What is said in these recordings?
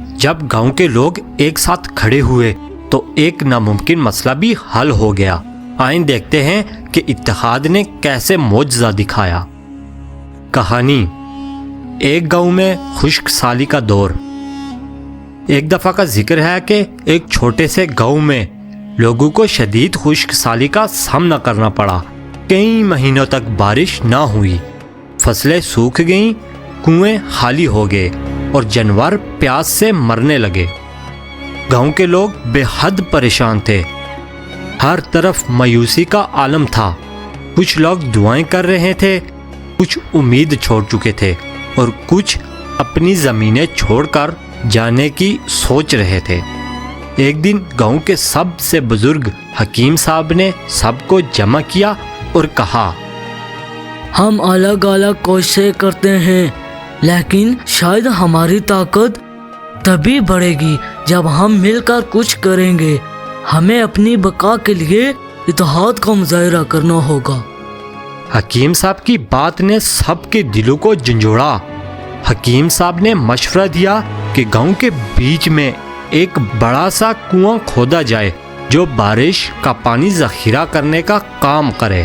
جب گاؤں کے لوگ ایک ساتھ کھڑے ہوئے تو ایک ناممکن مسئلہ بھی حل ہو گیا۔ آئیں دیکھتے ہیں کہ اتحاد نے کیسے معجزہ دکھایا۔ کہانی، ایک گاؤں میں خشک سالی کا دور۔ ایک دفعہ کا ذکر ہے کہ ایک چھوٹے سے گاؤں میں لوگوں کو شدید خشک سالی کا سامنا کرنا پڑا۔ کئی مہینوں تک بارش نہ ہوئی، فصلیں سوکھ گئیں، کنویں خالی ہو گئے اور جانور پیاس سے مرنے لگے۔ گاؤں کے لوگ بے حد پریشان تھے۔ ہر طرف مایوسی کا عالم تھا۔ کچھ لوگ دعائیں کر رہے تھے، کچھ امید چھوڑ چکے تھے اور کچھ اپنی زمینیں چھوڑ کر جانے کی سوچ رہے تھے۔ ایک دن گاؤں کے سب سے بزرگ حکیم صاحب نے سب کو جمع کیا اور کہا، ہم الگ الگ کوششیں کرتے ہیں، لیکن شاید ہماری طاقت تبھی بڑھے گی جب ہم مل کر کچھ کریں گے۔ ہمیں اپنی بقا کے لیے اتحاد کا مظاہرہ کرنا ہوگا۔ حکیم صاحب کی بات نے سب کے دلوں کو جھنجھوڑا۔ حکیم صاحب نے مشورہ دیا کہ گاؤں کے بیچ میں ایک بڑا سا کنواں کھودا جائے جو بارش کا پانی ذخیرہ کرنے کا کام کرے۔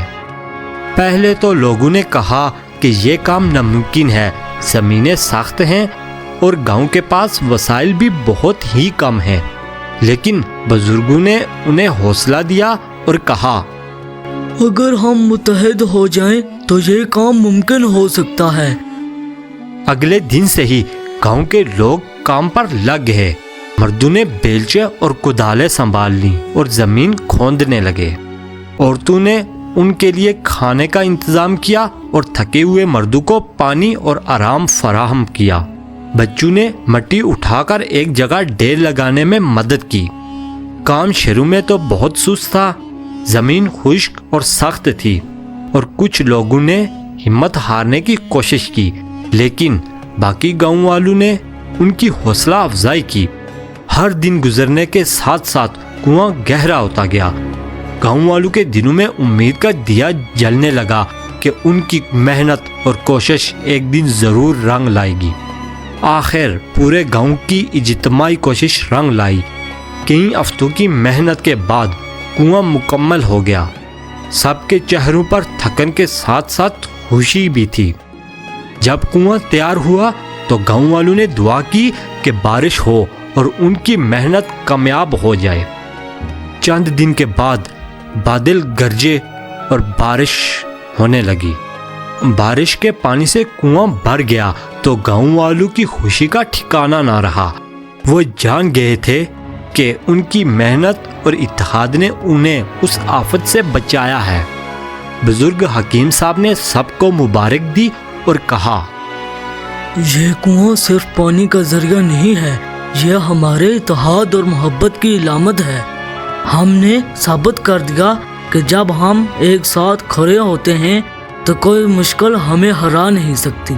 پہلے تو لوگوں نے کہا کہ یہ کام ناممکن ہے، زمینیں سخت ہیں اور گاؤں کے پاس وسائل بھی بہت ہی کم ہیں، لیکن بزرگوں نے انہیں حوصلہ دیا اور کہا، اگر ہم متحد ہو جائیں تو یہ کام ممکن ہو سکتا ہے۔ اگلے دن سے ہی گاؤں کے لوگ کام پر لگ گئے۔ مردوں نے بیلچے اور کدالیں سنبھال لیں اور زمین کھودنے لگے۔ عورتوں نے ان کے لیے کھانے کا انتظام کیا اور تھکے ہوئے مردوں کو پانی اور آرام فراہم کیا۔ بچوں نے مٹی اٹھا کر ایک جگہ ڈھیر لگانے میں مدد کی۔ کام شروع میں تو بہت سست تھا، زمین خشک اور سخت تھی اور کچھ لوگوں نے ہمت ہارنے کی کوشش کی، لیکن باقی گاؤں والوں نے ان کی حوصلہ افزائی کی۔ ہر دن گزرنے کے ساتھ ساتھ کنواں گہرا ہوتا گیا۔ گاؤں والوں کے دلوں میں امید کا دیا جلنے لگا کہ ان کی محنت اور کوشش ایک دن ضرور رنگ لائے گی۔ آخر پورے گاؤں کی اجتماعی کوشش رنگ لائی۔ کئی ہفتوں کی محنت کے بعد کنواں مکمل ہو گیا۔ سب کے چہروں پر تھکن کے ساتھ ساتھ خوشی بھی تھی۔ جب کنواں تیار ہوا تو گاؤں والوں نے دعا کی کہ بارش ہو اور ان کی محنت کامیاب ہو جائے۔ چند دن کے بعد بادل گرجے اور بارش ہونے لگی۔ بارش کے پانی سے کنواں بھر گیا تو گاؤں والوں کی خوشی کا ٹھکانہ نہ رہا۔ وہ جان گئے تھے کہ ان کی محنت اور اتحاد نے انہیں اس آفت سے بچایا ہے۔ بزرگ حکیم صاحب نے سب کو مبارک دی اور کہا، یہ کنواں صرف پانی کا ذریعہ نہیں ہے، یہ ہمارے اتحاد اور محبت کی علامت ہے۔ ہم نے ثابت کر دیا کہ جب ہم ایک ساتھ کھڑے ہوتے ہیں تو کوئی مشکل ہمیں ہرا نہیں سکتی۔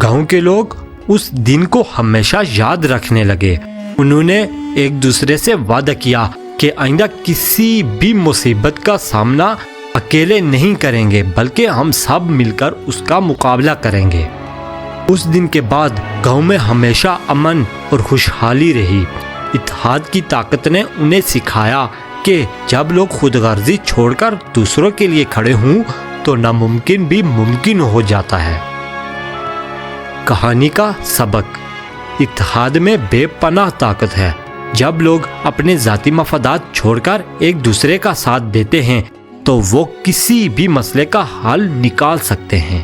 گاؤں کے لوگ اس دن کو ہمیشہ یاد رکھنے لگے۔ انہوں نے ایک دوسرے سے وعدہ کیا کہ آئندہ کسی بھی مصیبت کا سامنا اکیلے نہیں کریں گے، بلکہ ہم سب مل کر اس کا مقابلہ کریں گے۔ اس دن کے بعد گاؤں میں ہمیشہ امن اور خوشحالی رہی۔ اتحاد کی طاقت نے انہیں سکھایا کہ جب لوگ خود غرضی چھوڑ کر دوسروں کے لیے کھڑے ہوں تو ناممکن بھی ممکن ہو جاتا ہے۔ کہانی کا سبق، اتحاد میں بے پناہ طاقت ہے۔ جب لوگ اپنے ذاتی مفادات چھوڑ کر ایک دوسرے کا ساتھ دیتے ہیں تو وہ کسی بھی مسئلے کا حل نکال سکتے ہیں۔